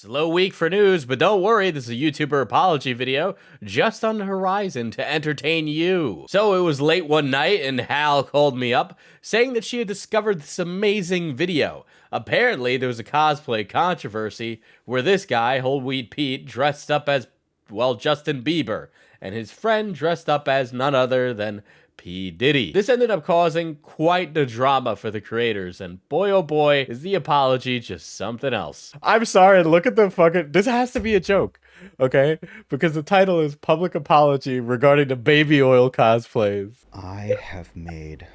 Slow week for news, but don't worry, this is a YouTuber apology video just on the horizon to entertain you. So it was late one night and Hal called me up saying that she had discovered this amazing video. Apparently there was a cosplay controversy where this guy, Whole Wheat Pete, dressed up as, well, Justin Bieber, and his friend dressed up as none other than P.Diddy. This ended up causing quite the drama for the creators, and boy oh boy, is the apology just something else. I'm sorry, look at the fucking... This has to be a joke, okay? Because the title is Public Apology Regarding the Baby Oil Cosplays. I have made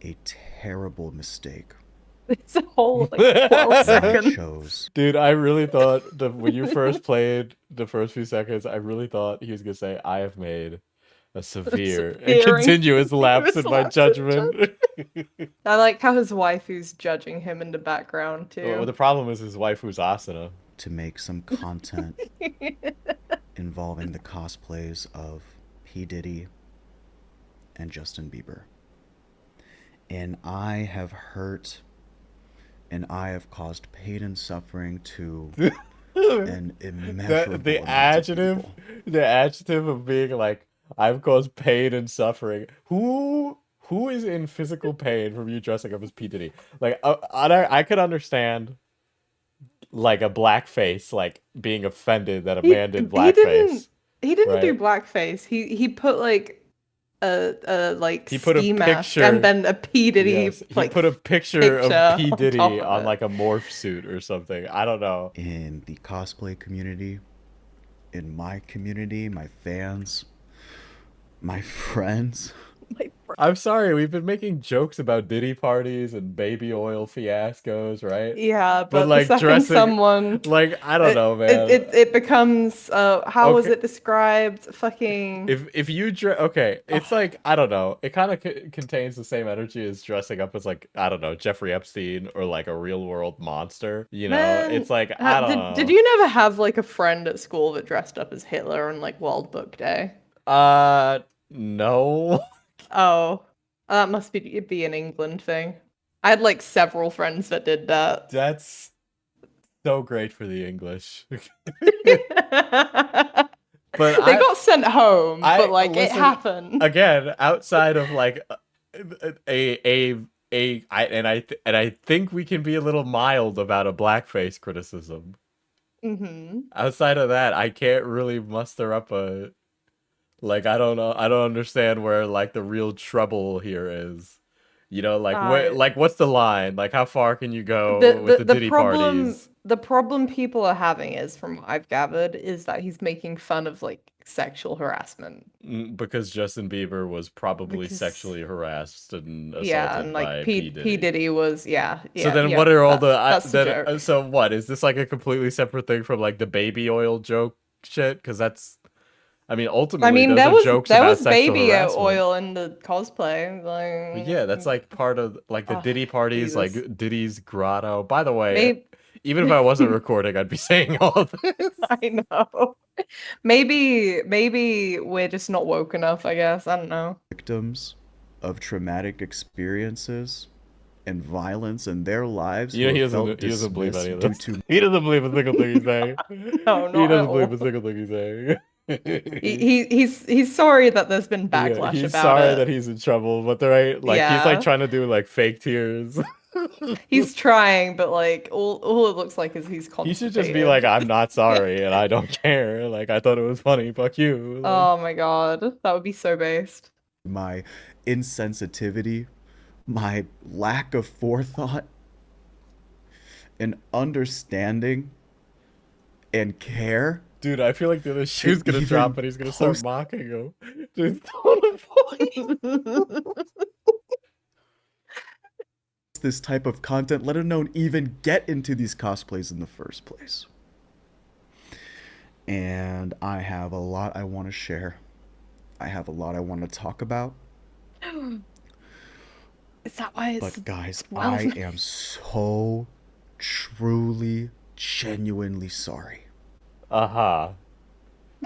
a terrible mistake. It's a whole like 12 seconds. I chose. Dude, I really thought when you first played the first few seconds, I really thought he was gonna say, I have made a severe and continuous lapse in my judgment. I like how his wife who's judging him in the background too. Well, the problem is his wife who's Asuna. To make some content involving the cosplays of P. Diddy and Justin Bieber. And I have hurt and I have caused pain and suffering to an immeasurable the adjective of being like, I've caused pain and suffering. Who is in physical pain from you dressing up as P. Diddy? Like, I could understand, like, a blackface, like, being offended that a man did blackface. He didn't right? do blackface. He put, like, he put a picture and then a P. Diddy, yes, he like, put a picture of P. Diddy on, it. like, a morph suit or something. I don't know. In the cosplay community, in my community, my fans... my friends. I'm sorry, we've been making jokes about Diddy parties and baby oil fiascos, right? Yeah, but like dressing someone, like I don't know, man. It becomes how was it described? Fucking. If you okay, it's like I don't know. It kind of contains the same energy as dressing up as like I don't know Jeffrey Epstein or like a real world monster. You know, Man, it's like I don't know. Did you never have like a friend at school that dressed up as Hitler on like World Book Day? No. Oh, that must be an England thing. I had like several friends that did that. That's so great for the English. But they got sent home, but like listen, it happened. Again, outside of like I think we can be a little mild about a blackface criticism. Outside of that, I can't really muster up a... Like, I don't know. I don't understand where, like, the real trouble here is. You know, like, what's the line? Like, how far can you go with the Diddy parties? The problem people are having is, from what I've gathered, is that he's making fun of, like, sexual harassment. Because Justin Bieber was probably sexually harassed and assaulted and, like, by P. Diddy was, yeah. So then what are all the... so what? Is this, like, a completely separate thing from, like, the baby oil joke shit? Because that's... I mean, ultimately, there was baby harassment. oil in the cosplay. Like, yeah, that's like part of like the Diddy parties, like Diddy's grotto. By the way, even if I wasn't recording, I'd be saying all this. I know. Maybe we're just not woke enough, I guess. I don't know. Victims of traumatic experiences and violence in their lives. Yeah, he doesn't believe any of this. He doesn't believe a single thing he's saying. No, he doesn't believe a single thing he's saying. He's sorry that there's been backlash about it. He's sorry that he's in trouble, but he's like trying to do like fake tears. He's trying, but like all it looks like is he's constipated. He should just be like, I'm not sorry and I don't care. Like, I thought it was funny, fuck you. Like, oh my god, that would be so based. My insensitivity, my lack of forethought and understanding and care. Dude, I feel like the other shoe's gonna drop and he's gonna start mocking him. Dude, this type of content, let alone even get into these cosplays in the first place. And I have a lot I want to share. I have a lot I want to talk about. Is that why it's... But guys, I am so truly, genuinely sorry.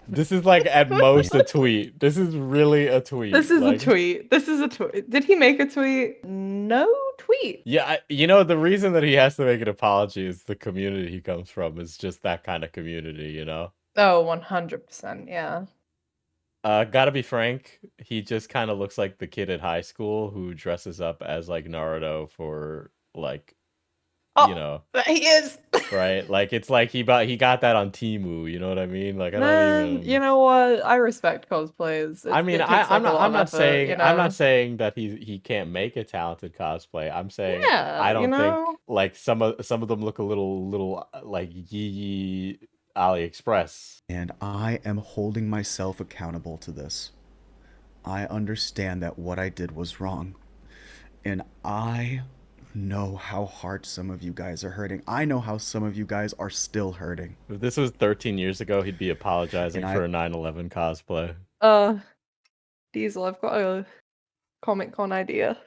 This is like at most a tweet. This is really a tweet. This is a Like, tweet. This is a tweet. Did he make a tweet? No tweet. yeah, you know, the reason that he has to make an apology is the community he comes from is just that kind of community, you know? Oh, 100%. Yeah. Gotta be frank, he just kind of looks like the kid at high school who dresses up as like Naruto for like, Oh, you know, he is. right? Like it's like he got that on Temu, you know what I mean? Like I don't Man, even. you know what? I respect cosplayers. I mean, It takes like a lot I'm of not effort, saying you I'm not know? saying that he can't make a talented cosplay. I'm saying Yeah, I you don't think know? like some of them look a little like yee AliExpress. And I am holding myself accountable to this. I understand that what I did was wrong. And I know how hard some of you guys are hurting. I know how some of you guys are still hurting. If this was 13 years ago, he'd be apologizing And I for a 9/11 cosplay. Diesel, I've got a Comic Con idea.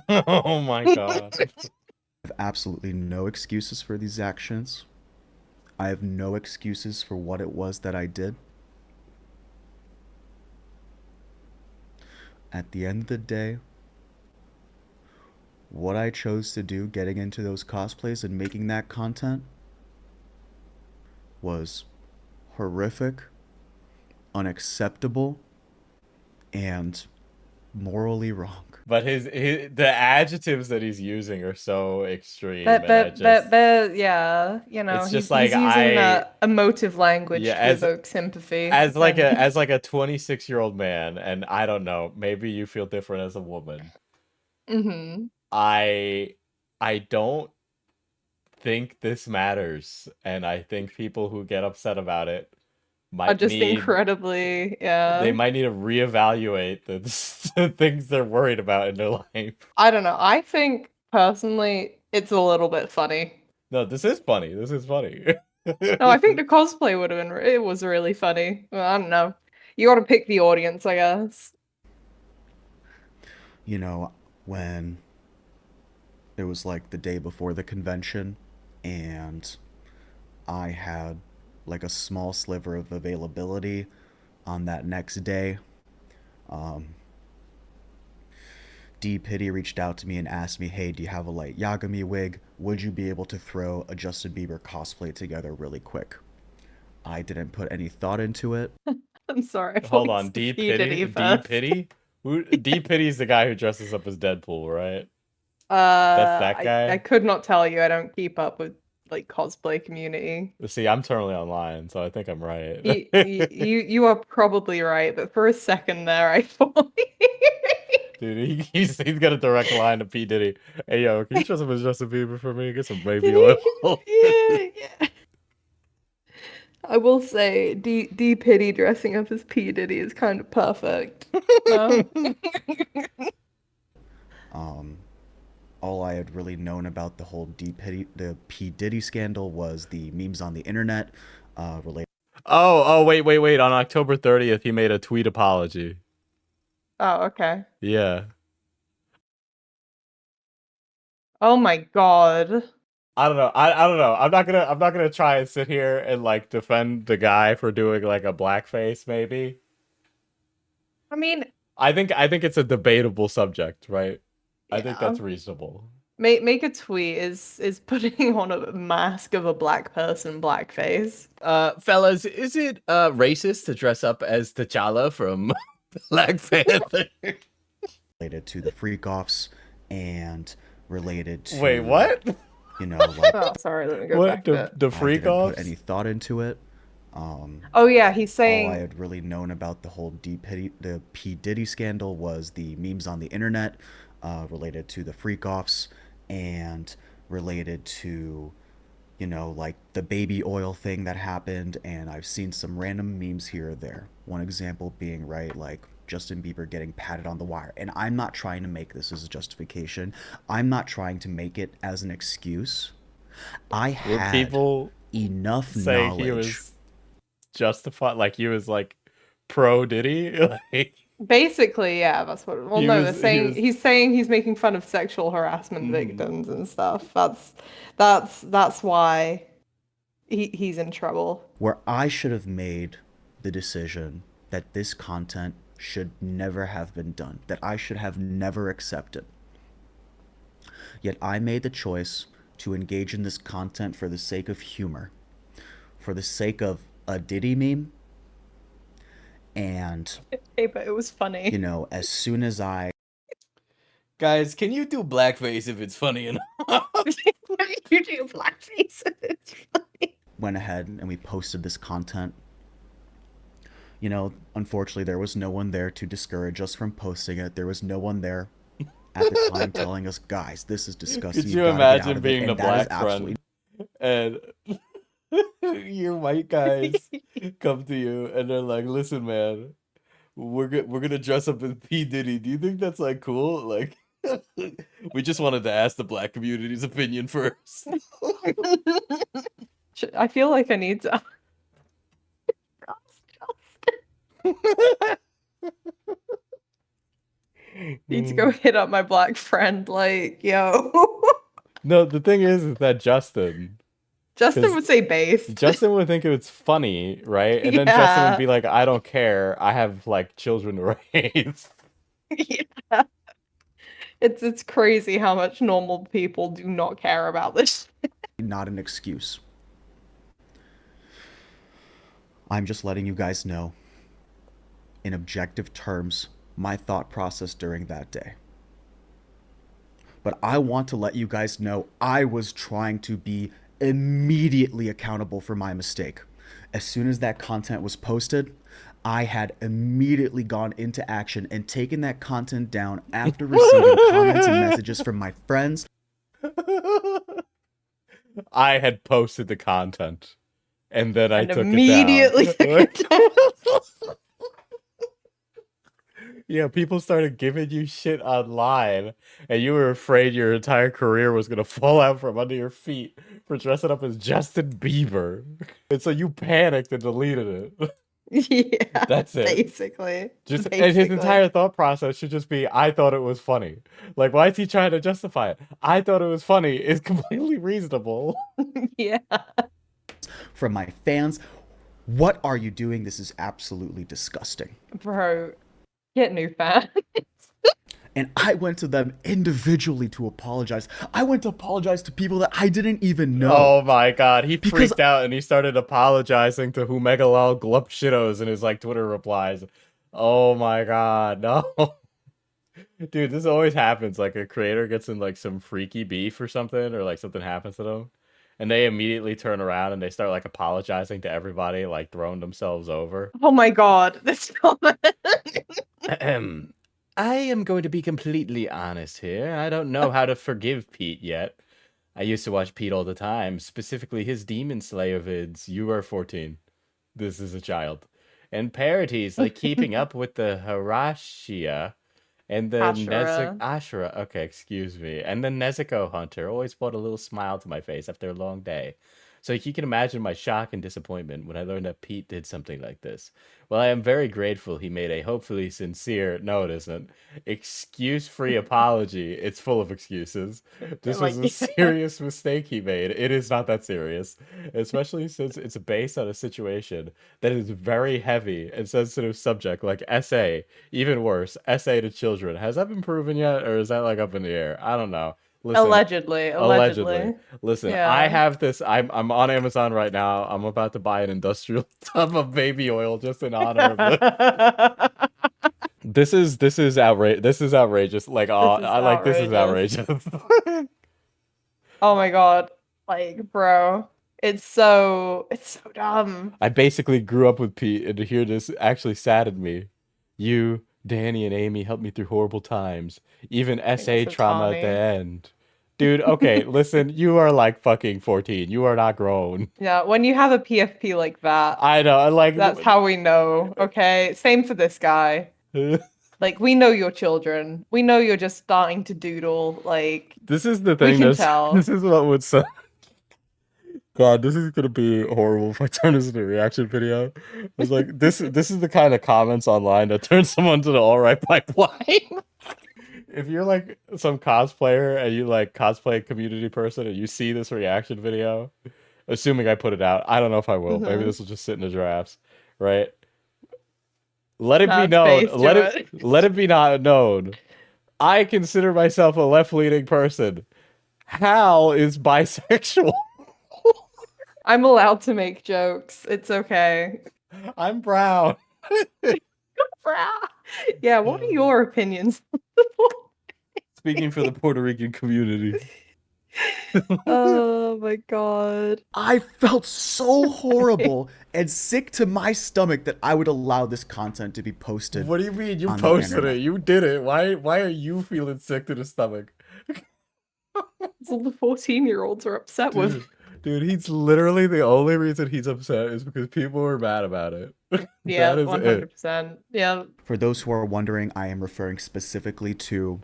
Oh my god. have absolutely no excuses for these actions. I have no excuses for what it was that I did. At the end of the day, what I chose to do getting into those cosplays and making that content was horrific, unacceptable, and morally wrong. But the adjectives that he's using are so extreme, and I just But yeah, you know, it's just he's like using that emotive language yeah, to evoke sympathy. as like and- a 26-year-old man, and I don't know, maybe you feel different as a woman. Mhm. I don't think this matters, and I think people who get upset about it Are might just need incredibly, they yeah. might need to reevaluate the things they're worried about in their life. I don't know. I think personally, it's a little bit funny. No, this is funny. This is funny. No, I think the cosplay would have been. It was really funny. Well, I don't know. You got to pick the audience, I guess. You know, when it was like the day before the convention and I had like a small sliver of availability on that next day, P.Diddy reached out to me and asked me, hey, do you have a light Yagami wig? Would you be able to throw a Justin Bieber cosplay together really quick? I didn't put any thought into it. I'm sorry. I Hold thought on, it D was P.Diddy first. Pity? D Pity's the guy who dresses up as Deadpool, right? That's that I guy? could not tell you. I don't keep up with like cosplay community. See, I'm totally online, so I think I'm right. You are probably right, but for a second there, I thought. Dude, he's got a direct line to P. Diddy. Hey, yo, can you dress up as Justin Bieber for me? Get some baby oil. Yeah. I will say, D Pity dressing up as P Diddy is kind of perfect. No? All I had really known about the whole the P Diddy scandal was the memes on the internet related Oh, wait. On October 30th, he made a tweet apology. Oh, okay. Yeah. Oh my god. I don't know. I don't know. I'm not gonna try and sit here and like defend the guy for doing like a blackface, maybe. I mean, I think it's a debatable subject, right? I think yeah. that's reasonable. Make a tweet is putting on a mask of a black person blackface. Fellas, is it racist to dress up as T'Challa from Black Panther? related to the freak offs and related to Wait, what? You know, like Oh, sorry, let me go What back to it. the I freak didn't offs? put any thought into it. Oh yeah, he's All I saying had really known about the whole the P Diddy scandal was the memes on the internet related to the freak offs and related to, you know, like the baby oil thing that happened. And I've seen some random memes here or there. One example being, right, like Justin Bieber getting patted on the wire. And I'm not trying to make this as a justification. I'm not trying to make it as an excuse. I Were had people enough saying knowledge. he was justified, like he was like pro Diddy? Like basically, yeah, that's what. Well, He no, was- they're he saying was- he's saying he's making fun of sexual harassment victims and stuff. That's why he's in trouble. where I should have made the decision that this content should never have been done, that I should have never accepted. Yet I made the choice to engage in this content for the sake of humor, for the sake of a Diddy meme, and, Hey, but it was funny. you know, as soon as I Guys, can you do blackface if it's funny enough? You do blackface. It's funny. went ahead and we posted this content, you know, unfortunately, there was no one there to discourage us from posting it. There was no one there at the time telling us, guys, this is disgusting. Could You you gotta get out imagine of being it. the And that is black friend absolutely and your white guys come to you and they're like, "Listen, man, we're gonna dress up as P. Diddy. Do you think that's like cool?" Like, we just wanted to ask the black community's opinion first. I feel like I need to. Need to go hit up my black friend. Like, yo. No, the thing is that Justin Would say base. Justin would think it's funny, right? And then Justin would be like, "I don't care. I have like children to raise." Yeah. It's crazy how much normal people do not care about this. not an excuse. I'm just letting you guys know, in objective terms, my thought process during that day. But I want to let you guys know I was trying to be immediately accountable for my mistake. As soon as that content was posted, I had immediately gone into action and taken that content down after receiving comments and messages from my friends. I had posted the content, and then I took immediately it down. Yeah, people started giving you shit online, and you were afraid your entire career was gonna fall out from under your feet for dressing up as Justin Bieber. And so you panicked and deleted it. Yeah, That's it. basically. And his entire thought process should just be, I thought it was funny. Like, why is he trying to justify it? I thought it was funny is completely reasonable. Yeah. From my fans, what are you doing? This is absolutely disgusting. Bro, get new fans. And I went to them individually to apologize. I went to apologize to people that I didn't even know. Oh my god, he freaked out and he started apologizing to Humegalal Glup Shittos in his like Twitter replies. Oh my god, no. Dude, this always happens. Like a creator gets in like some freaky beef or something, or like something happens to them, and they immediately turn around and they start like apologizing to everybody, like throwing themselves over. Oh my god, this comment. I am going to be completely honest here. I don't know how to forgive Pete yet. I used to watch Pete all the time, specifically his Demon Slayer vids. You are 14. This is a child. And parodies like Keeping Up with the Hirashia and the Ashura. Okay, excuse me. And the Nezuko Hunter always brought a little smile to my face after a long day. So you can imagine my shock and disappointment when I learned that Pete did something like this. Well, I am very grateful he made a hopefully sincere, no it isn't, excuse-free apology. It's full of excuses. This was a serious mistake he made. It is not that serious, especially since it's based on a situation that is very heavy and sensitive subject like SA, even worse, SA to children. Has that been proven yet, or is that like up in the air? I don't know. Listen, allegedly. Listen, yeah. I have this. I'm on Amazon right now. I'm about to buy an industrial tub of baby oil just in honor of it. This is outrageous. This is outrageous. Like, this is outrageous. Oh my god, like, bro, it's so dumb. I basically grew up with Pete, and to hear this actually saddened me. You, Danny, and Amy helped me through horrible times. Even SA trauma at the end. Dude, okay, listen, you are like fucking 14. You are not grown. Yeah, when you have a PFP like that. I know, like... That's how we know, okay? Same for this guy. Like, we know your children. We know you're just starting to doodle, like... This is the thing, we can tell. This is what would say... God, this is gonna be horrible if I turn this into a reaction video. It's like, this is the kind of comments online that turn someone to the alright pipeline. If you're like some cosplayer and you like cosplay community person and you see this reaction video, assuming I put it out, I don't know if I will. Maybe this will just sit in the drafts, right? Let it be That's known. based to it. Let it be not known. I consider myself a left-leaning person. Hal is bisexual. I'm allowed to make jokes. It's okay. I'm brown. Yeah, what are your opinions? Speaking for the Puerto Rican community. Oh my god. I felt so horrible and sick to my stomach that I would allow this content to be posted. What do you mean? You on the posted internet. it. You did it. Why are you feeling sick to the stomach? That's all the 14-year-olds are upset with. Dude, he's literally the only reason he's upset is because people were mad about it. Yeah, That is it. 100%. Yeah. For those who are wondering, I am referring specifically to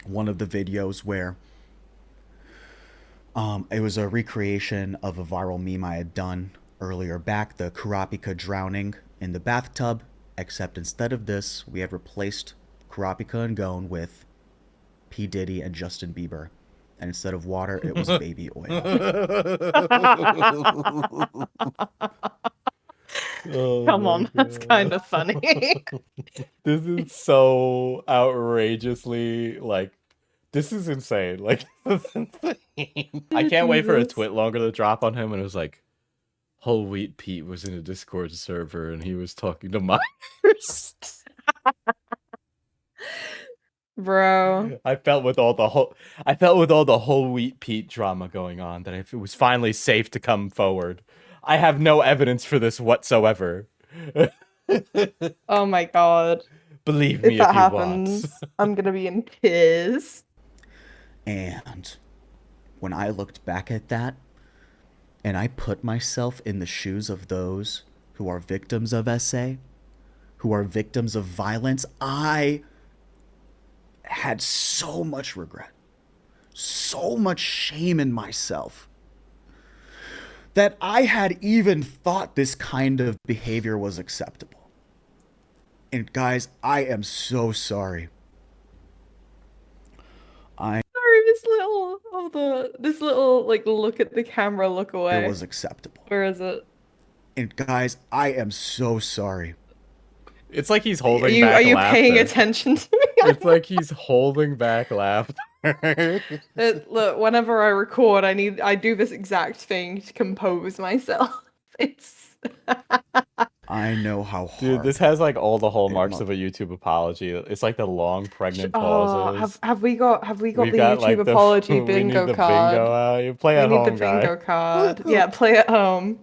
one of the videos where it was a recreation of a viral meme I had done earlier back, the Kurapika drowning in the bathtub, except instead of this, we have replaced Kurapika and Gon with P. Diddy and Justin Bieber. And instead of water, it was baby oil. Oh Come my on, that's God. kind of funny. This is so outrageously like this is insane. Like this is insane. I can't wait for a Jesus. twit longer to drop on him and it was like Whole Wheat Pete was in a Discord server and he was talking to minors. Bro. I felt with all the Whole Wheat Pete drama going on that if it was finally safe to come forward. I have no evidence for this whatsoever. Oh my god. Believe me If that if you happens, want. I'm gonna be in tears. And when I looked back at that, and I put myself in the shoes of those who are victims of SA, who are victims of violence, I had so much regret, so much shame in myself, that I had even thought this kind of behavior was acceptable. And guys, I am so sorry. Sorry, this little like look at the camera, look away. It was acceptable. Where is it? And guys, I am so sorry. It's like he's holding Are back you laughter. paying attention to me? It's like he's holding back laughter. Look, whenever I record, I do this exact thing to compose myself. It's I know how hard. Dude, this has like all the hallmarks mu- of a YouTube apology. It's like the long pregnant oh, pauses. have we got the We've YouTube got, like, apology we need bingo the card? bingo out. You play We at need home, the guy. bingo card. Yeah, play at home.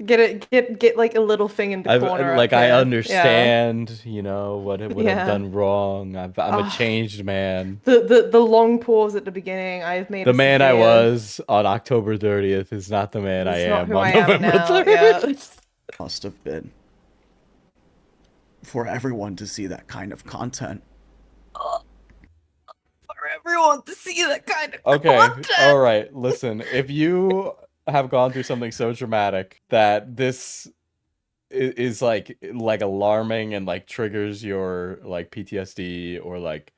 Get like a little thing in the corner. Like up I here. understand, you know, what I've Yeah. done wrong. I'm a Ah. changed man. The long pause at the beginning. I have made The a man I severe- was on October 30th is not the man I It's not am who on I am November now, 3rd. yeah. Must have been for everyone to see that kind of content. For everyone to see that kind of Okay, content. all right. Listen, if you have gone through something so dramatic that this is like alarming and like triggers your like PTSD or like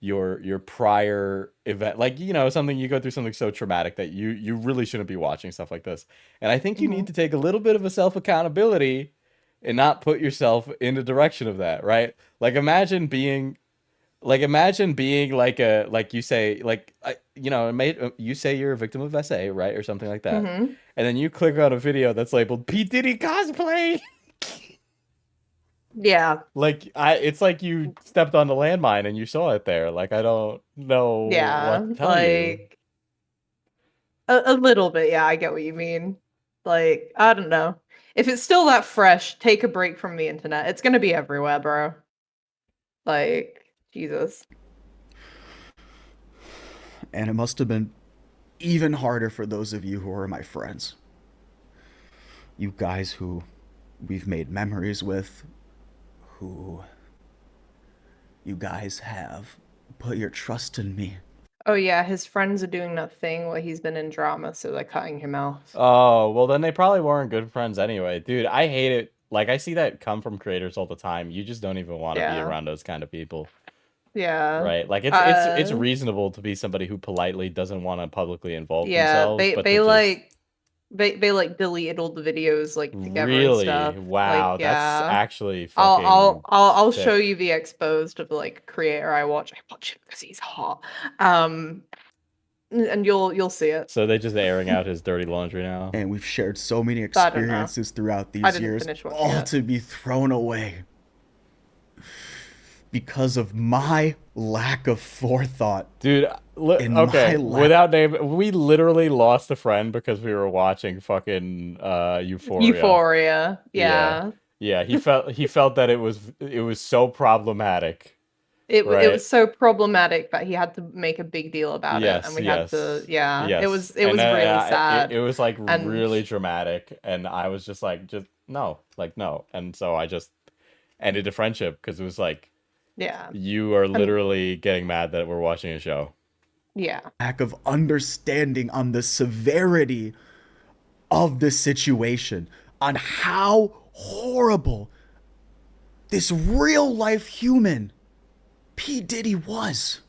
your prior event, like, you know, something you go through something so traumatic that you really shouldn't be watching stuff like this. And I think you need to take a little bit of a self accountability and not put yourself in the direction of that, right? Like imagine being like a like you say like you know you say you're a victim of SA, right, or something like that, Mhm. and then you click on a video that's labeled P.Diddy cosplay. Yeah. Like it's like you stepped on the landmine and you saw it there. Like I don't know Yeah. what to tell you. Like a little bit. Yeah, I get what you mean. Like I don't know. If it's still that fresh, take a break from the internet. It's gonna be everywhere, bro. Like Jesus. And it must have been even harder for those of you who are my friends. You guys who we've made memories with, who you guys have put your trust in me. Oh yeah, his friends are doing that thing where he's been in drama, so they're cutting him out. Oh, well then they probably weren't good friends anyway. Dude, I hate it. Like I see that come from creators all the time. You just don't even want to be Yeah. around those kind of people. Yeah. Right? Like it's Uh, reasonable to be somebody who politely doesn't want to publicly involve Yeah, themselves, but to they just like They like deleted all the videos like together and stuff. Really? Like, Wow, that's yeah. actually I'll fucking show sick. you the exposed of the like creator I watch. I watch him because he's hot. And you'll see it. So they just airing out his dirty laundry now. And we've shared so many I don't know. experiences throughout I these didn't years, finish watching all it. to be thrown away because of my lack of forethought. Dude, In my okay, lap. without name, we literally lost a friend because we were watching fucking Euphoria. Euphoria. Yeah. Yeah. Yeah, he felt that it was so problematic. It Right? was so problematic that he had to make a big deal about it, and Yes, we had to, yes. yeah. Yes. It And was really it sad. was like And really dramatic, and I was just like no, like no. And so I just ended the friendship because it was like yeah. you are And literally getting mad that we're watching a show. yeah. Lack of understanding on the severity of the situation, on how horrible this real life human P. Diddy was.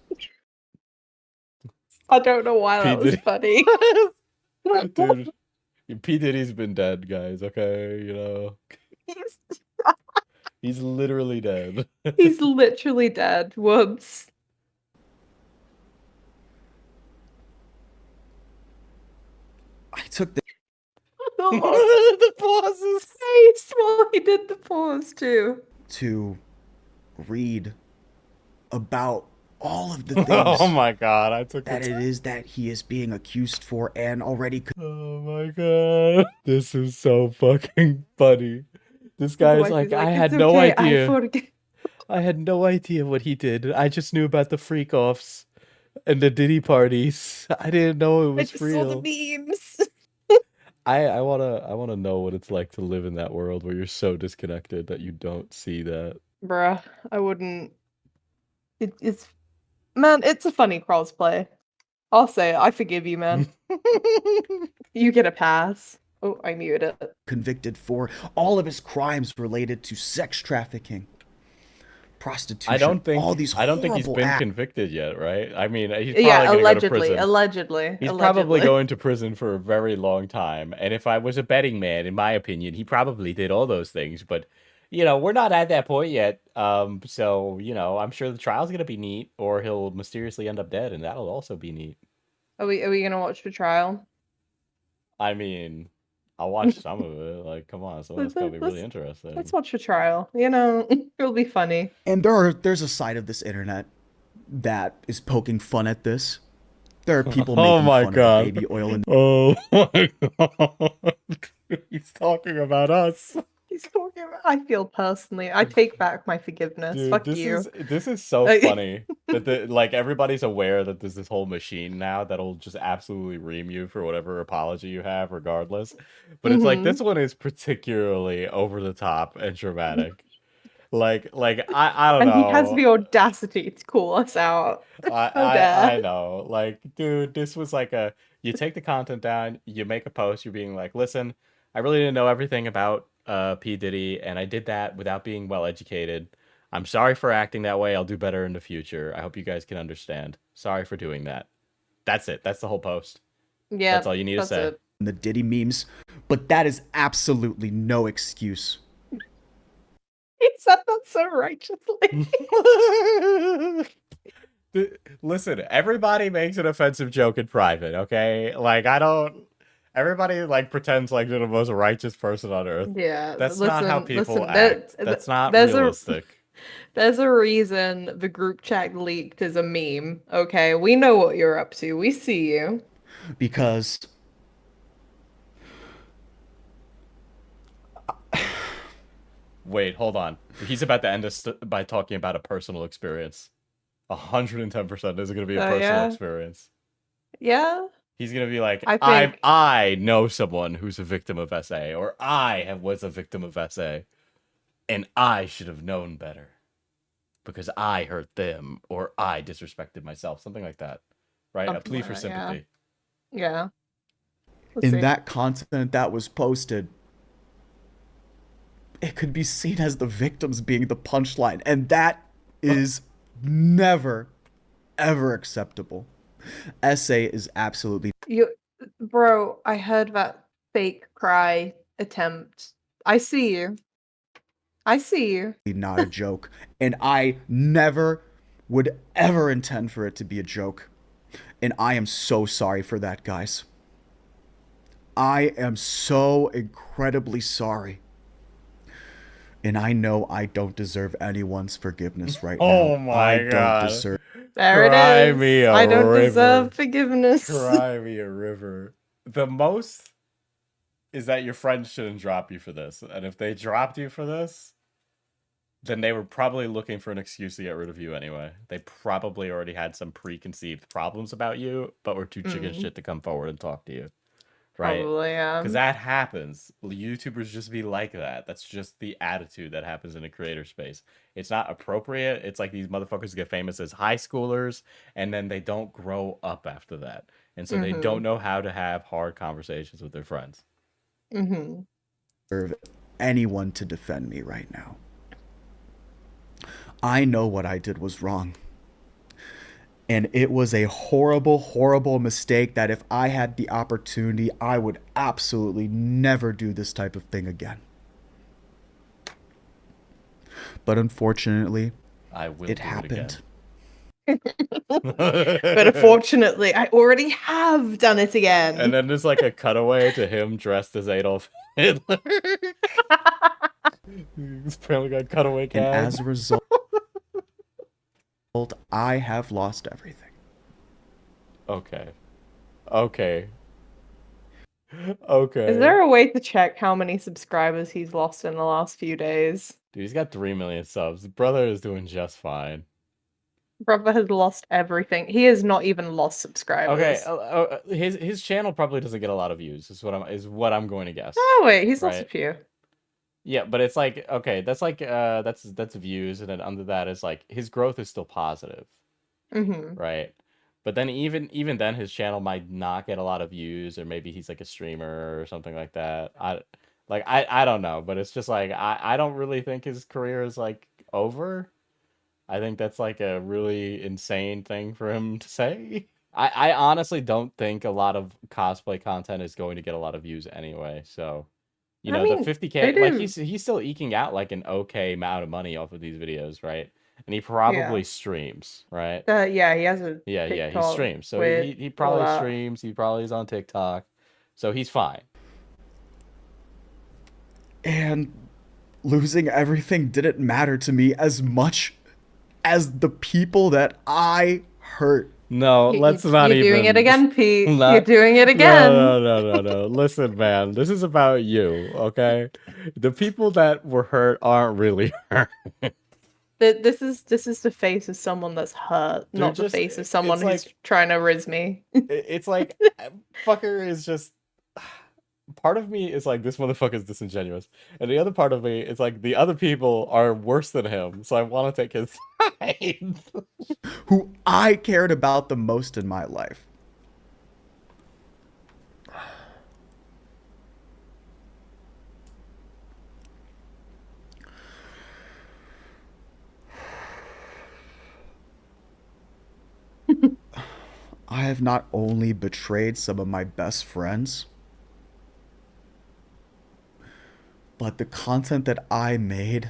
I don't know why P that was Diddy, funny. dude. P Diddy's been dead, guys. Okay, you know He's, he's literally dead. he's literally dead. Whoops. I took the The pauses. Face while he did the pause too. to read about all of the Oh things my god, I took that it. it is that he is being accused for and already Oh my god. This is so fucking funny. This guy's Otherwise, he's like, I like, had it's no okay, I idea. forget. I had no idea what he did. I just knew about the freak offs and the Diddy parties. I didn't know it I was just saw the real. memes. I wanna know what it's like to live in that world where you're so disconnected that you don't see that. Bruh, I wouldn't. It's man, it's a funny crossplay. I'll say it. I forgive you, man. You get a pass. Oh, I muted it. convicted for all of his crimes related to sex trafficking, prostitution, all these I don't think he's horrible been acts. convicted yet, right? I mean, he's probably Yeah, gonna go to allegedly, prison. allegedly, He's probably allegedly. going to prison for a very long time. And if I was a betting man, in my opinion, he probably did all those things. But, you know, we're not at that point yet. So, you know, I'm sure the trial's going to be neat, or he'll mysteriously end up dead, and that'll also be neat. Are we gonna watch the trial? I mean, I'll watch some of it. Like, come on, some of it's going to be really interesting. Let's watch the trial. You know, it'll be funny. And there's a side of this internet that is poking fun at this. There are people Oh making my fun God. of the baby oil and Oh my god. He's talking about us. He's talking about. I feel personally. I take back my forgiveness. Dude, Fuck this you. is so Like- funny that like everybody's aware that there's this whole machine now that'll just absolutely ream you for whatever apology you have, regardless. But it's like Mhm. this one is particularly over the top and dramatic. Like I don't And know. he has the audacity to call us out. How I dare. know. Like, dude, this was like you take the content down, you make a post, you're being like, listen, I really didn't know everything about P. Diddy, and I did that without being well educated. I'm sorry for acting that way. I'll do better in the future. I hope you guys can understand. Sorry for doing that. That's it. That's the whole post. Yeah, That's all you need to that's say. it. the Diddy memes, but that is absolutely no excuse. He said that so righteously. Listen, everybody makes an offensive joke in private, okay? Like, everybody like pretends like they're the most righteous person on earth. Yeah, That's not how listen, people listen, act. That's not there's realistic. there's a reason the group chat leaked as a meme. Okay, we know what you're up to. We see you. Because Wait, hold on. He's about to end us by talking about a personal experience. 110% is going to be a personal yeah. experience. Yeah. He's going to be like, I think- I know someone who's a victim of SA, or was a victim of SA, and I should have known better because I hurt them, or I disrespected myself, something like that, right? A Something plea like for that, yeah. sympathy. Yeah. Let's in see. that content that was posted, it could be seen as the victims being the punchline, and that is never, ever acceptable. SA is absolutely Bro, I heard that fake cry attempt. I see you. I see you. Not a joke, and I never would ever intend for it to be a joke. And I am so sorry for that, guys. I am so incredibly sorry. And I know I don't deserve anyone's forgiveness right Oh now. my I don't God. deserve. There Cry it me is. a I don't river. deserve forgiveness. Cry me a river. The most is that your friends shouldn't drop you for this. And if they dropped you for this, then they were probably looking for an excuse to get rid of you anyway. They probably already had some preconceived problems about you, but were too chicken shit to come forward and talk to you. Right? Probably, Because that happens. YouTubers just be like that. That's just the attitude that happens in a creator space. It's not appropriate. It's like these motherfuckers get famous as high schoolers, and then they don't grow up after that. And so they don't know how to have hard conversations with their friends. Deserve anyone to defend me right now. I know what I did was wrong. And it was a horrible, horrible mistake that if I had the opportunity, I would absolutely never do this type of thing again. But unfortunately, it happened. But unfortunately, I already have done it again. And then there's like a cutaway to him dressed as Adolf Hitler. He's apparently got cutaway And cam. as a result, I have lost everything. Okay. Okay. Okay. Is there a way to check how many subscribers he's lost in the last few days? Dude, he's got 3 million subs. Brother is doing just fine. Brother has lost everything. He has not even lost subscribers. Okay, his channel probably doesn't get a lot of views. Is what I'm going to guess. Oh wait, he's lost a Right. few. Yeah, but it's like, okay, that's like that's views, and then under that is like his growth is still positive, right? But then even then his channel might not get a lot of views, or maybe he's like a streamer or something like that. I don't know, but it's just like I don't really think his career is like over. I think that's like a really insane thing for him to say. I honestly don't think a lot of cosplay content is going to get a lot of views anyway, so you know, the 50K, like he's still eking out like an okay amount of money off of these videos, right? And he probably streams, right? Yeah, he has a Yeah, he TikTok streams. So with he all probably that. streams, he probably is on TikTok. So he's fine. And losing everything didn't matter to me as much as the people that I hurt. No, let's not even. You're doing it again, Pete. Not- You're doing it again. No. Listen, man, this is about you, okay? The people that were hurt aren't really hurt. This is the face of someone that's hurt, not the just- face of someone it's who's like- trying to riz me. It's like, fucker is just. Part of me is like, this motherfucker is disingenuous. And the other part of me is like, the other people are worse than him. So I want to take his side. Who I cared about the most in my life. I have not only betrayed some of my best friends, but the content that I made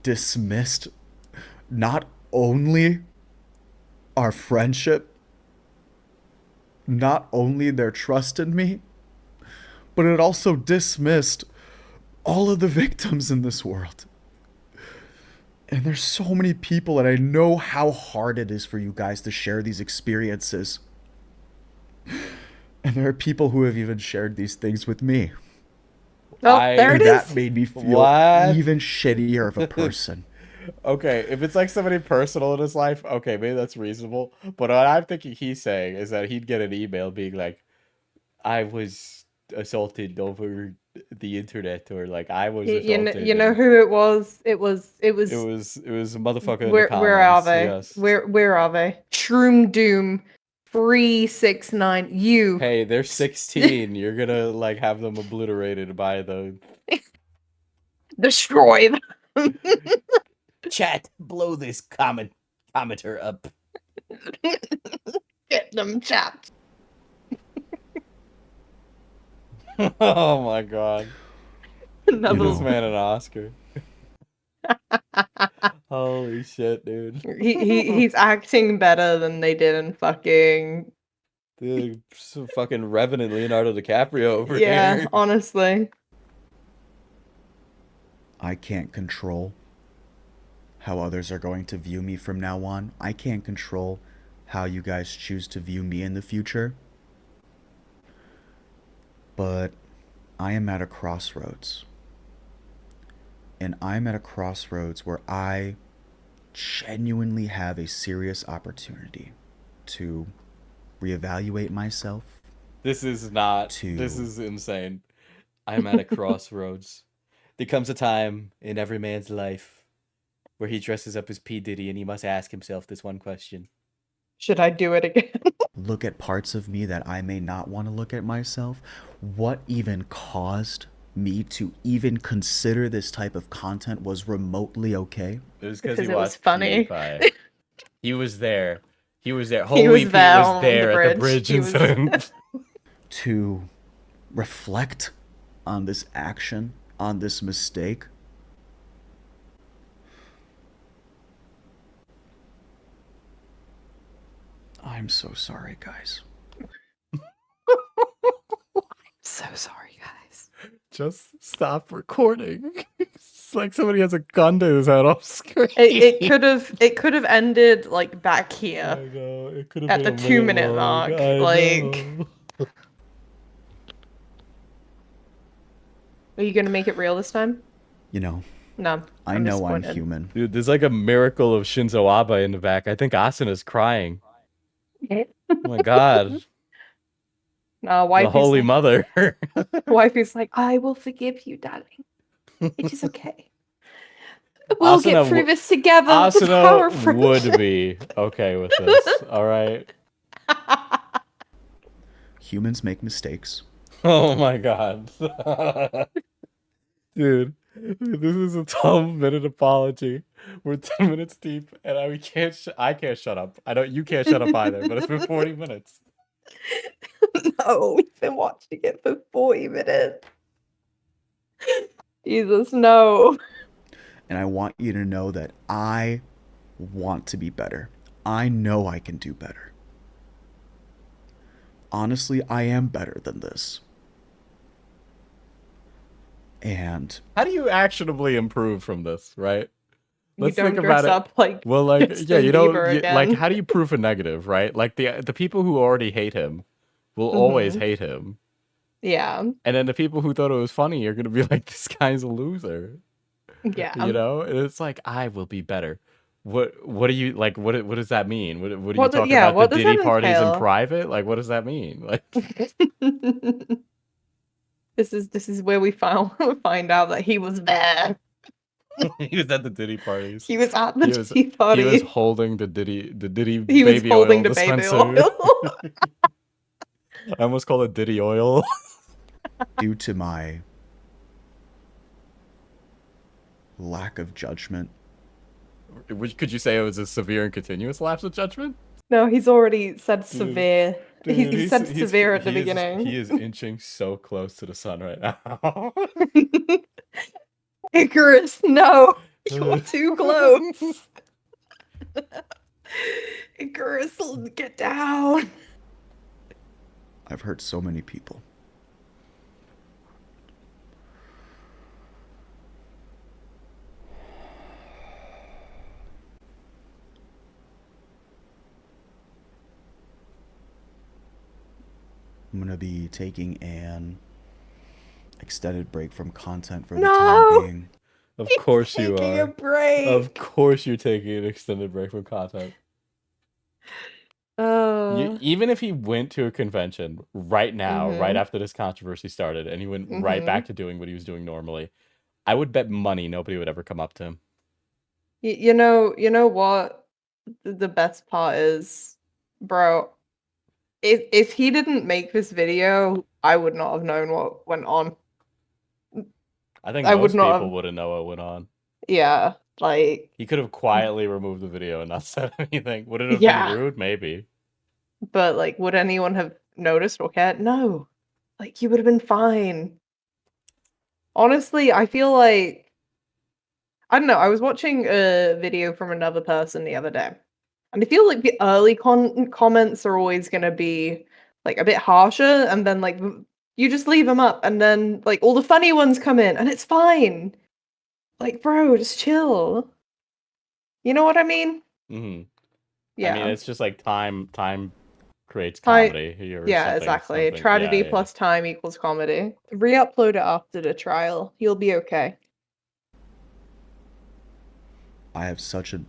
dismissed not only our friendship, not only their trust in me, but it also dismissed all of the victims in this world. And there's so many people, and I know how hard it is for you guys to share these experiences. And there are people who have even shared these things with me. Oh, there it And is. that made me feel What? even shittier of a person. Okay, if it's like somebody personal in his life, okay, maybe that's reasonable. But what I'm thinking he's saying is that he'd get an email being like, I was assaulted over the internet, or like I was assaulted. You know and who it was? It was it was a motherfucker in the where are comments. they? Yes. Where are they? Shroom Doom 369. You Hey, they're 16. You're gonna like have them obliterated by the destroy them. chat. Blow this commenter up. Get them chapped. Oh my god. Another. Give this know. man an Oscar. Holy shit, dude. He's acting better than they did in fucking. Dude, some fucking Revenant Leonardo DiCaprio over Yeah, here. honestly. I can't control how others are going to view me from now on. I can't control how you guys choose to view me in the future. But I am at a crossroads. And I'm at a crossroads where I genuinely have a serious opportunity to reevaluate myself. This is not. This is insane. I'm at a crossroads. There comes a time in every man's life where he dresses up as P.Diddy and he must ask himself this one question. Should I do it again? Look at parts of me that I may not want to look at myself. What even caused me to even consider this type of content was remotely okay? It was because Because he it was watched funny. PewDiePie. He was there. He was there. He Holy was Pete there was on there the at the bridge. bridge He was- incident. To reflect on this action, on this mistake. I'm so sorry, guys. So sorry, guys. Just stop recording. It's like somebody has a gun to his head off screen. It could have ended like back here. I know. It could have At been the a 2 minute minute long. mark, I like- know. Are you gonna make it real this time? You know, No. I I'm know I'm disappointed. human. Dude, there's like a miracle of Shinzo Abe in the back. I think Asuna's crying. Oh my god. No, The wifey's Holy like, Mother. wifey's like, I will forgive you, darling. It is okay. We'll Asuna get through this together. The power of Asuna would friendship. be okay with this. All right. Humans make mistakes. Oh my god. Dude, this is a 12-minute apology. We're 10 minutes deep and I can't shut up. I don't you can't shut up either, but it's been 40 minutes. No, we've been watching it for 40 minutes. Jesus, no. And I want you to know that I want to be better. I know I can do better. Honestly, I am better than this. And How do you actionably improve from this, right? Let's you don't think dress about it. up like Well, like, Justin yeah, you don't Bieber like. again. How do you prove a negative, right? Like the people who already hate him will always Mhm. hate him, Yeah. and then the people who thought it was funny are gonna be like, "This guy's a loser," Yeah. you know. And it's like, I will be better. What do you like? What does that mean? What do you What talk yeah, about what the does Diddy that parties in entail? private? Like, what does that mean? Like, This is where we find out that he was there. he was at the Diddy parties. He was at the He was tea party. he was holding the Diddy He was baby holding oil the baby dispenser. oil. I almost call it Diddy oil. due to my lack of judgment, Could you say it was a severe and continuous lapse of judgment? No, he's already said severe. Dude, He said severe at the beginning. He is inching so close to the sun right now. Icarus, no! You're too close! Icarus, get down! I've hurt so many people. I'm gonna be taking an extended break from content for the No! time being. Of course you Taking a are. break. Of course you're taking an extended break from content. Even if he went to a convention right now, right after this controversy started, and he went right back to doing what he was doing normally, I would bet money nobody would ever come up to him. You know what the best part is, bro? If he didn't make this video, I would not have known what went on. I think I would most not people have- wouldn't know what went on. Yeah, like He could have quietly removed the video and not said anything. Would it have Yeah. been rude? Maybe. but like would anyone have noticed or cared? No. Like, you would have been fine. Honestly, I feel like I don't know, I was watching a video from another person the other day, and I feel like the early comments are always gonna be, like, a bit harsher, and then, like, you just leave them up, and then, like, all the funny ones come in, and it's fine. Like, bro, just chill. You know what I mean? Mm-hmm. I mean, Yeah. it's just like time creates Time comedy or Yeah, something. exactly. Something. Yeah, Tragedy yeah. plus time equals comedy. Re-upload it after the trial. You'll be okay. I have such a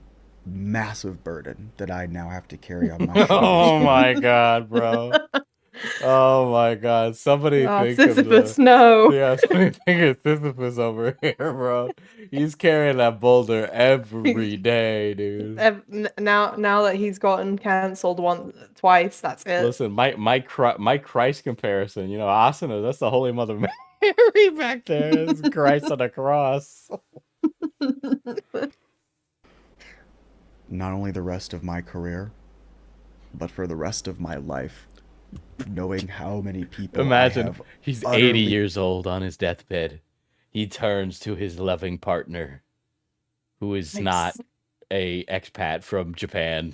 massive burden that I now have to carry on my shoulders. Oh my god, bro. Oh my god. Somebody Oh, think of Sisyphus, the no. yeah, somebody think of Sisyphus over here, bro. He's carrying that boulder every day, dude. Now that he's gotten cancelled twice, that's it. Listen, my Christ comparison, you know, Asuna, that's the Holy Mother Mary back there. It's Christ on the cross. Not only the rest of my career, but for the rest of my life, knowing how many people Imagine I have he's utterly... 80 years old on his deathbed. He turns to his loving partner, who is not a expat from Japan.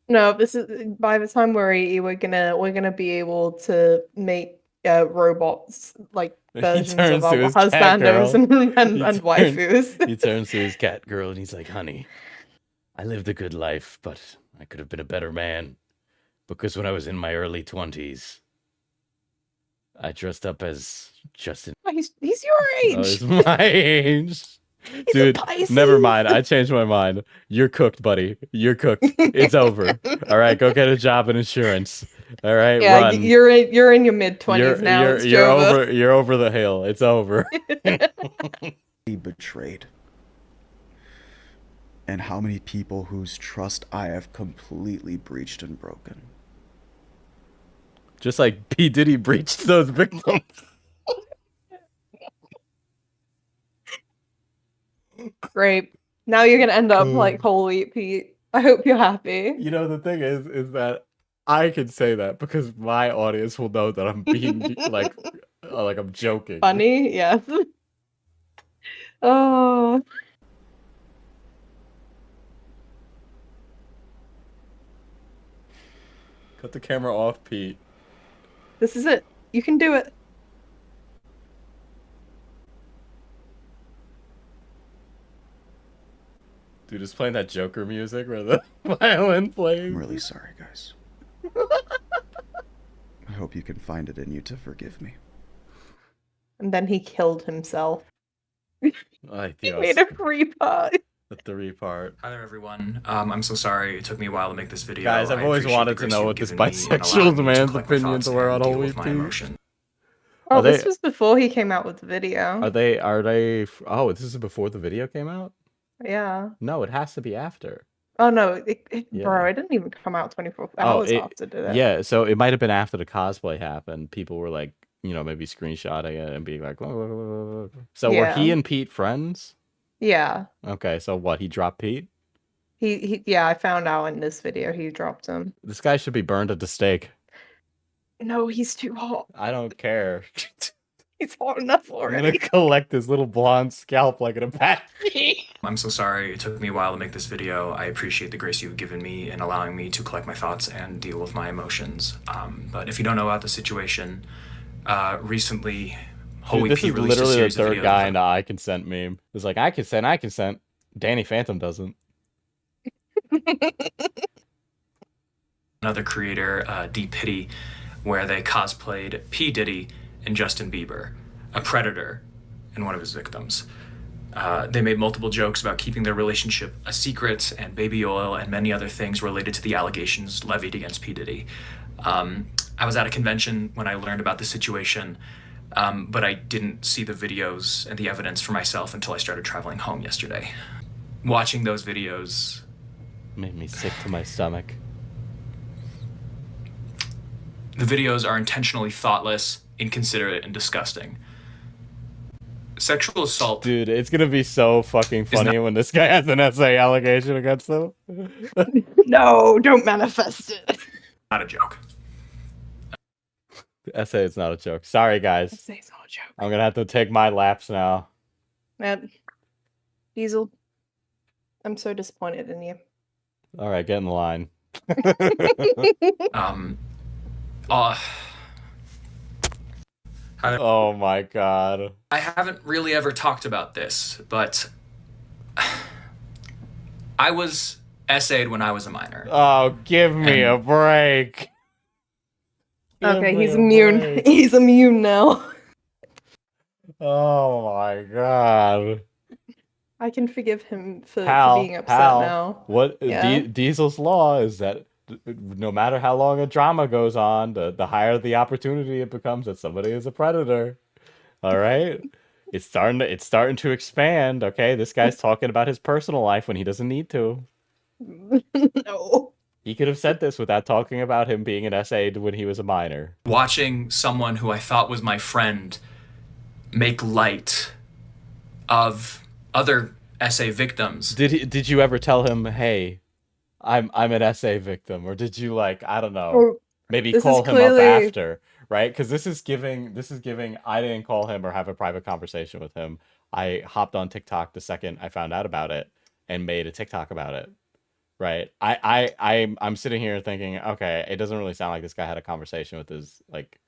No, this is by the time we're 80, we're gonna be able to make robots like versions of turns to our his cat husbandos girl. and waifus. He turns to his cat girl and he's like, "Honey, I lived a good life, but I could have been a better man. Because when I was in my early 20s, I dressed up as Justin." Oh, he's your Oh, age. he's my age. He's Dude, a Pisces. never mind. I changed my mind. You're cooked, buddy. You're cooked. It's over. All right, go get a job in insurance. All right, Yeah, run. you're in your mid-20s now. You're over the hill. It's over. betrayed. And how many people whose trust I have completely breached and broken. Just like P.Diddy breached those victims. Great. Now you're gonna end up like Holy Pete. I hope you're happy. You know, the thing is that I can say that because my audience will know that I'm being like I'm joking. Funny, yes. Oh. Cut the camera off, Pete. This is it. You can do it. Dude, just playing that Joker music where the violin plays. I'm really sorry, guys. I hope you can find it in you to forgive me. And then he killed himself. He made a free part. The 3-part. Hi there, everyone. I'm so sorry it took me a while to make this video. Guys, I've always wanted to know what this bisexual man's opinions were on Holy Pete. Oh, this was before he came out with the video. Are they? Oh, this is before the video came out? Yeah. No, it has to be after. Oh no, Yeah. bro, it didn't even come out 24 hours after, did it? Yeah, so it might have been after the cosplay happened. People were like, you know, maybe screenshotting it and being like, whoa. So were he and Pete friends? Yeah. Okay, so what? He dropped Pete? Yeah, I found out in this video he dropped him. This guy should be burned at the stake. No, he's too hot. I don't care. He's hot enough already. I'm gonna collect his little blonde scalp like an Apache. I'm so sorry it took me a while to make this video. I appreciate the grace you've given me in allowing me to collect my thoughts and deal with my emotions. But if you don't know about the situation, recently, Dude, this is literally the third guy in the I consent meme. It's like, I consent. Danny Phantom doesn't. Another creator, P.Diddy, where they cosplayed P.Diddy and Justin Bieber, a predator, and one of his victims. They made multiple jokes about keeping their relationship a secret and baby oil and many other things related to the allegations levied against P.Diddy. I was at a convention when I learned about the situation, but I didn't see the videos and the evidence for myself until I started traveling home yesterday. Watching those videos made me sick to my stomach. The videos are intentionally thoughtless, inconsiderate, and disgusting. Sexual assault. Dude, it's gonna be so fucking funny when this guy has an SA allegation against him. No, don't manifest it. Not a joke. Essay is not a joke. Sorry, guys. Essay's not a joke. I'm gonna have to take my laps now. Man, Diesel, I'm so disappointed in you. All right, get in the line. Uh, Oh my god. I haven't really ever talked about this, but I was essayed when I was a minor. Oh, give me And- a break. Give Okay, me he's a immune. break. He's immune now. Oh my god. I can forgive him for being upset Hal, now. what Yeah. Diesel's law is that no matter how long a drama goes on, the higher the opportunity it becomes that somebody is a predator. All right? It's starting to expand, okay? This guy's talking about his personal life when he doesn't need to. No. He could have said this without talking about him being an essay when he was a minor. Watching someone who I thought was my friend make light of other essay victims. Did you ever tell him, "Hey, I'm an essay victim," or did you like, I don't know, Or maybe this call is him clearly- up after, right? Because this is giving I didn't call him or have a private conversation with him. I hopped on TikTok the second I found out about it and made a TikTok about it. Right. I'm sitting here thinking, okay, it doesn't really sound like this guy had a conversation with his like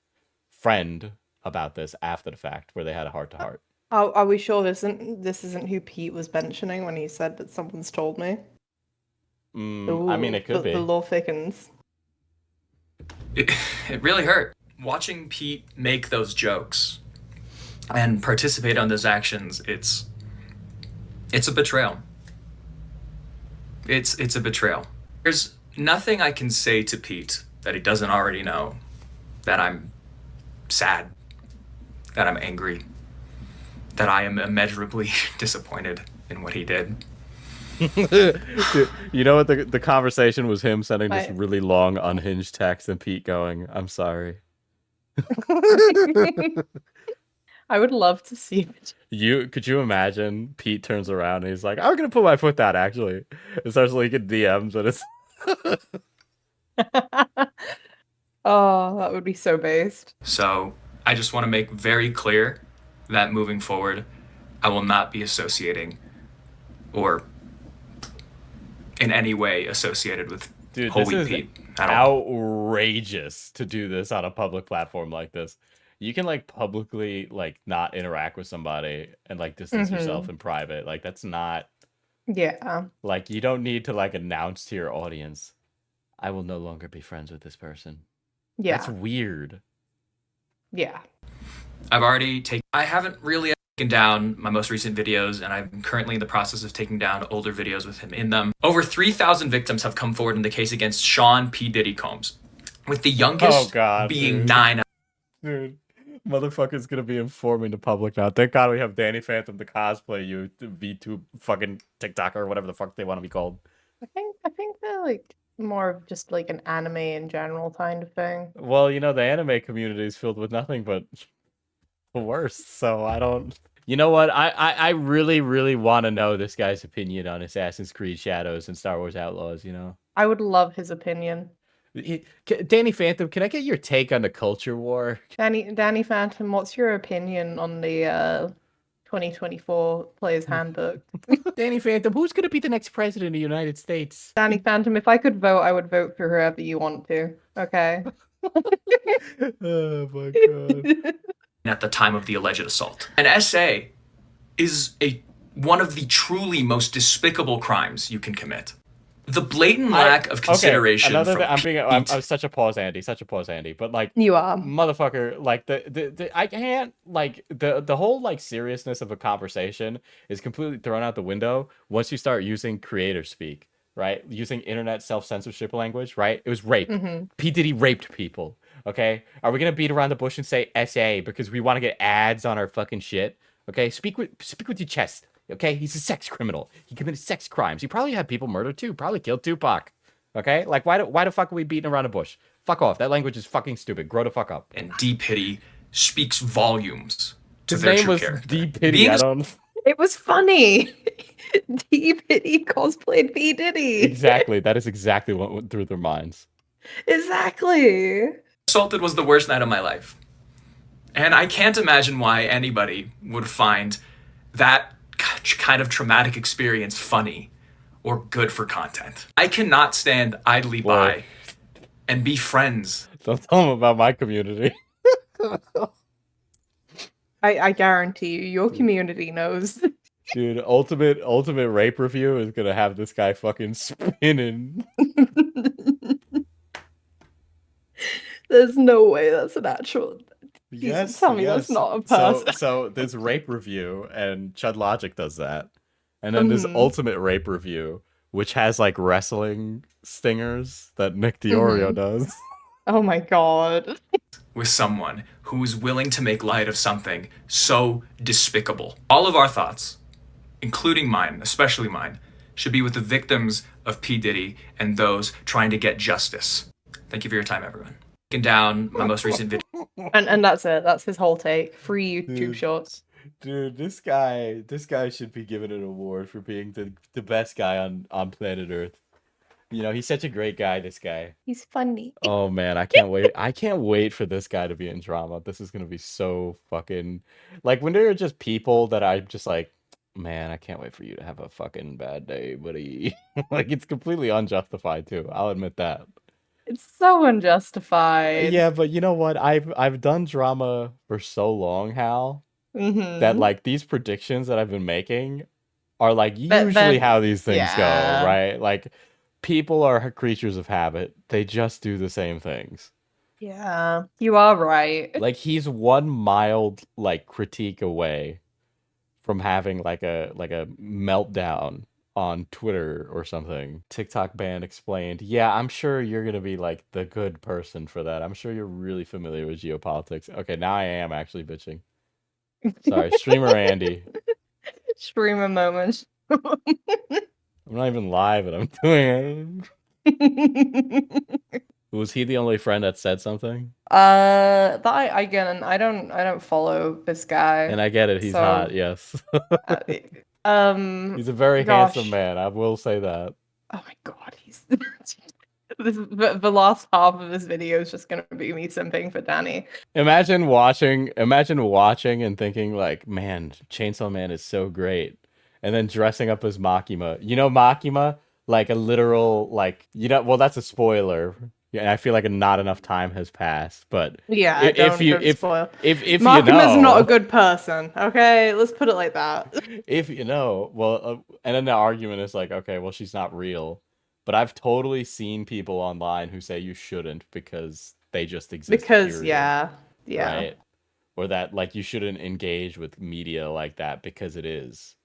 friend about this after the fact where they had a heart to heart. Are we sure this isn't who Pete was mentioning when he said that someone's told me? I mean, it could be. The law thickens. It really hurt. Watching Pete make those jokes and participate on those actions, it's a betrayal. It's a betrayal. There's nothing I can say to Pete that he doesn't already know. That I'm sad. That I'm angry. That I am immeasurably disappointed in what he did. Dude, you know what the conversation was him sending this Right. really long unhinged text and Pete going, "I'm sorry." I would love to see it. Could you imagine Pete turns around and he's like, "I'm gonna put my foot down," actually. It starts leaking DMs and it's Oh, that would be so based. So I just want to make very clear that moving forward, I will not be associating or in any way associated with Dude, Whole this Wheat is Pete at all. outrageous to do this on a public platform like this. You can like publicly like not interact with somebody and like distance yourself in private. Like that's not Yeah. like you don't need to like announce to your audience, "I will no longer be friends with this person." Yeah. That's weird. Yeah. I haven't really taken down my most recent videos, and I'm currently in the process of taking down older videos with him in them. Over 3,000 victims have come forward in the case against Sean P.Diddy Combs, with the youngest being dude. 9. Dude, motherfucker's gonna be informing the public now. Thank God we have Danny Phantom, the cosplay VTube fucking TikToker or whatever the fuck they want to be called. I think they're like more of just like an anime in general kind of thing. Well, you know, the anime community is filled with nothing but the worst, so I don't... You know what? I really, really want to know this guy's opinion on Assassin's Creed Shadows and Star Wars Outlaws, you know? I would love his opinion. Danny Phantom, can I get your take on the culture war? Danny Phantom, what's your opinion on the 2024 Player's Handbook? Danny Phantom, who's going to be the next president of the United States? Danny Phantom, if I could vote, I would vote for whoever you want to. Okay. Oh my god. At the time of the alleged assault. An SA is one of the truly most despicable crimes you can commit. The blatant lack of consideration Okay, from I'm Pete. such a pause, Andy. But like, You are. motherfucker, like I can't like the whole like seriousness of a conversation is completely thrown out the window once you start using creator speak, right? Using internet self-censorship language, right? It was rape. P. Diddy raped people. Okay, are we gonna beat around the bush and say SA because we want to get ads on our fucking shit? Okay, speak with your chest. Okay, he's a sex criminal. He committed sex crimes. He probably had people murdered too. Probably killed Tupac. Okay, like why the fuck are we beating around the bush? Fuck off. That language is fucking stupid. Grow the fuck up. And D. Piddy speaks volumes to His their name true was character. D. Piddy. Being I a don't. It was funny. D. Piddy cosplayed P. Diddy. Exactly. That is exactly what went through their minds. Exactly. assaulted was the worst night of my life. And I can't imagine why anybody would find that kind of traumatic experience funny or good for content. I cannot stand idly by and be friends. Don't tell them about my community. I guarantee you, your community knows. Dude, ultimate rape review is gonna have this guy fucking spinning. There's no way that's an actual. Yes, Tell me that's not a person. So there's rape review, and Chud Logic does that, and then there's ultimate rape review, which has like wrestling stingers that Nick DiOrio does. Oh my god. With someone who is willing to make light of something so despicable. All of our thoughts, including mine, especially mine, should be with the victims of P. Diddy and those trying to get justice. Thank you for your time, everyone. Taking down my most recent video. And that's it. That's his whole take. Free YouTube Dude. shorts. Dude, this guy should be given an award for being the best guy on planet Earth. You know, he's such a great guy, this guy. He's funny. Oh man, I can't wait. I can't wait for this guy to be in drama. This is gonna be so fucking like when there are just people that I'm just like, man, I can't wait for you to have a fucking bad day, buddy. Like it's completely unjustified too. I'll admit that. It's so unjustified. Yeah, but you know what? I've done drama for so long, Hal, that like these predictions that I've been making are like usually how these things go, right? Like people are creatures of habit. They just do the same things. Yeah, you are right. Like he's one mild like critique away from having like a meltdown on Twitter or something. TikTok ban explained, yeah, I'm sure you're gonna be like the good person for that. I'm sure you're really familiar with geopolitics. Okay, now I am actually bitching. Sorry, streamer Andy. Streamer moments. I'm not even live and I'm doing it. Was he the only friend that said something? That again, I don't follow this guy. And I get it, he's hot, yes. He's a very handsome man, I will say that. Oh my god, he's the last half of this video is just gonna be me simping for Danny. Imagine watching and thinking like, man, Chainsaw Man is so great. And then dressing up as Makima. You know Makima? Like a literal, like, you know, well, that's a spoiler. Yeah, I feel like not enough time has passed, but yeah, if Makima's not a good person, okay? Let's put it like that. If you know, well, and then the argument is like, okay, well, she's not real. But I've totally seen people online who say you shouldn't because they just exist. Because, period, yeah. Right? Or that, like, you shouldn't engage with media like that because it is.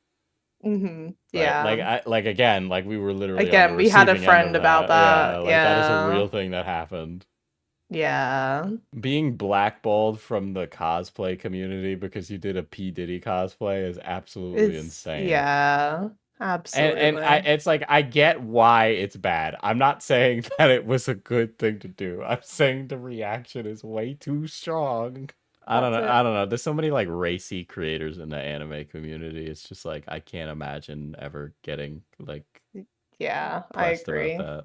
Yeah. Right? Like again, like we were literally again, we had a friend about that. Yeah, that is a real thing that happened. Yeah. Being blackballed from the cosplay community because you did a P. Diddy cosplay is absolutely insane. Yeah. Absolutely. And it's like I get why it's bad. I'm not saying that it was a good thing to do. I'm saying the reaction is way too strong. I don't know. There's so many like racy creators in the anime community. It's just like I can't imagine ever getting like I agree. about that.